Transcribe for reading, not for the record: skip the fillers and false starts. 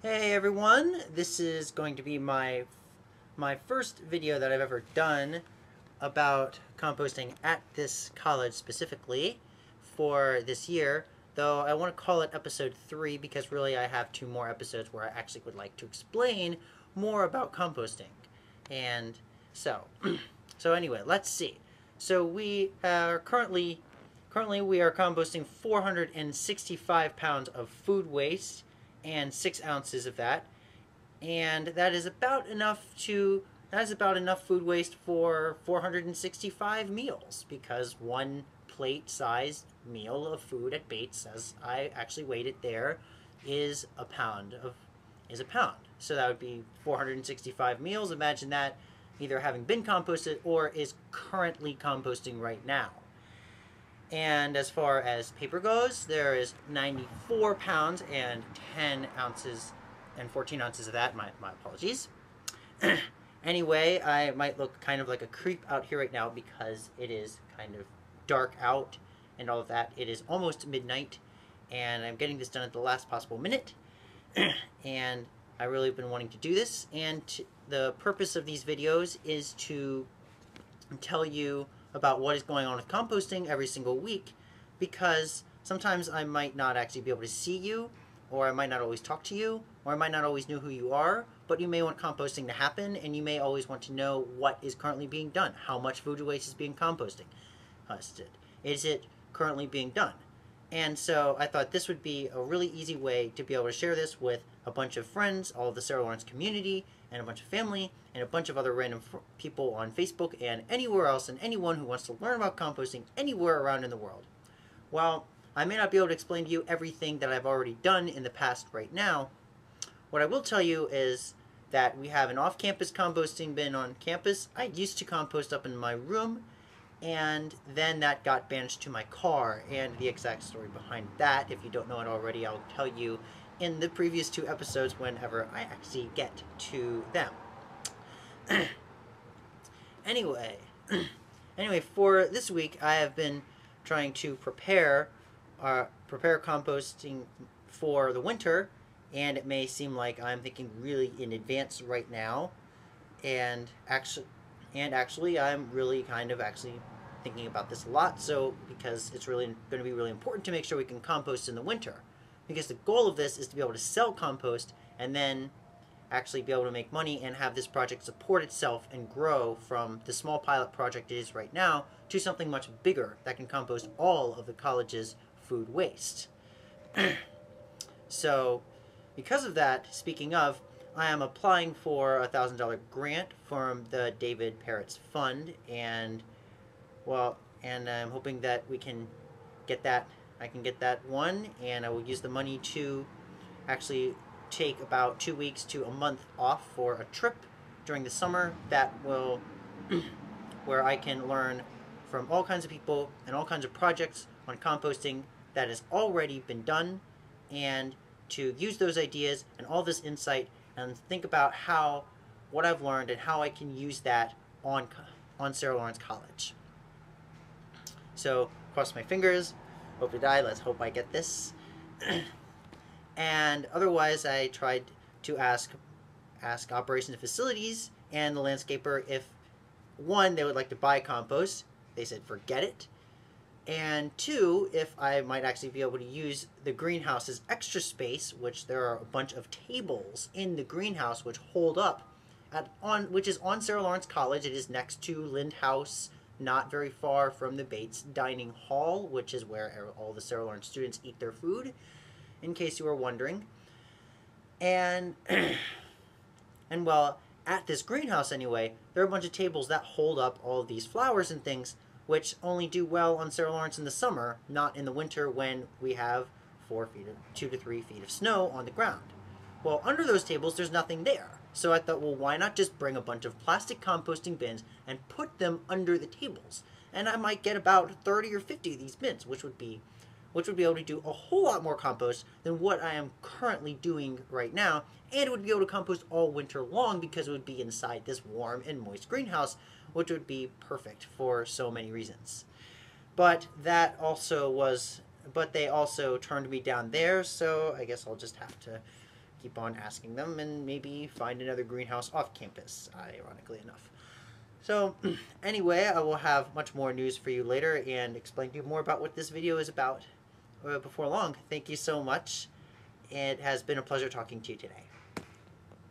Hey everyone, this is going to be my first video that I've ever done about composting at this college specifically for this year, though I want to call it episode 3 because really I have 2 more episodes where I actually would like to explain more about composting. And so, so anyway, let's see. So we are currently we are composting 465 pounds of food waste and 6 ounces of that, and that is about enough food waste for 465 meals, because one plate sized meal of food at Bates, as I actually weighed it there, is a pound. So that would be 465 meals. Imagine that either having been composted or is currently composting right now. And as far as paper goes, there is 94 pounds and 10 ounces and 14 ounces of that. My apologies. Anyway, I might look kind of like a creep out here right now because it is kind of dark out and all of that. It is almost midnight, and I'm getting this done at the last possible minute. And I really have been wanting to do this, and the purpose of these videos is to tell you about what is going on with composting every single week, because sometimes I might not actually be able to see you, or I might not always talk to you, or I might not always know who you are, but you may want composting to happen, and you may always want to know what is currently being done. How much food waste is being composted? Is it currently being done? And so I thought this would be a really easy way to be able to share this with a bunch of friends, all of the Sarah Lawrence community, and a bunch of family, and a bunch of other random people on Facebook and anywhere else, and anyone who wants to learn about composting anywhere around in the world. While I may not be able to explain to you everything that I've already done in the past right now, what I will tell you is that we have an off-campus composting bin on campus. I used to compost up in my room, and then that got banished to my car, and the exact story behind that, if you don't know it already, I'll tell you in the previous 2 episodes whenever I actually get to them. Anyway, for this week I have been trying to prepare composting for the winter, and it may seem like I'm thinking really in advance right now, and actually I'm really kind of thinking about this a lot, so because it's really going to be really important to make sure we can compost in the winter, because the goal of this is to be able to sell compost and then actually be able to make money and have this project support itself and grow from the small pilot project it is right now to something much bigger that can compost all of the college's food waste. So because of that, speaking of, I am applying for a $1,000 grant from the David Parrott's Fund, and I'm hoping that we can get that. I can get that one, and I will use the money to actually take about 2 weeks to a month off for a trip during the summer that will where I can learn from all kinds of people and all kinds of projects on composting that has already been done, and to use those ideas and all this insight and think about what I've learned and how I can use that on Sarah Lawrence College. So cross my fingers, hope to die, let's hope I get this. And otherwise I tried to ask operations facilities and the landscaper if, 1, they would like to buy compost. They said forget it. And 2, if I might actually be able to use the greenhouse's extra space, which there are a bunch of tables in the greenhouse which hold up which is on Sarah Lawrence College. It is next to Lind House, not very far from the Bates Dining Hall, which is where all the Sarah Lawrence students eat their food, in case you were wondering. And well, at this greenhouse anyway, there are a bunch of tables that hold up all of these flowers and things, which only do well on Sarah Lawrence in the summer, not in the winter when we have 2 to 3 feet of snow on the ground. Well, under those tables, there's nothing there. So I thought, well, why not just bring a bunch of plastic composting bins and put them under the tables? And I might get about 30 or 50 of these bins, which would be able to do a whole lot more compost than what I am currently doing right now, and it would be able to compost all winter long because it would be inside this warm and moist greenhouse, which would be perfect for so many reasons. But they also turned me down there, so I guess I'll just have to keep on asking them and maybe find another greenhouse off campus, ironically enough. So anyway, I will have much more news for you later and explain to you more about what this video is about before long. Thank you so much. It has been a pleasure talking to you today.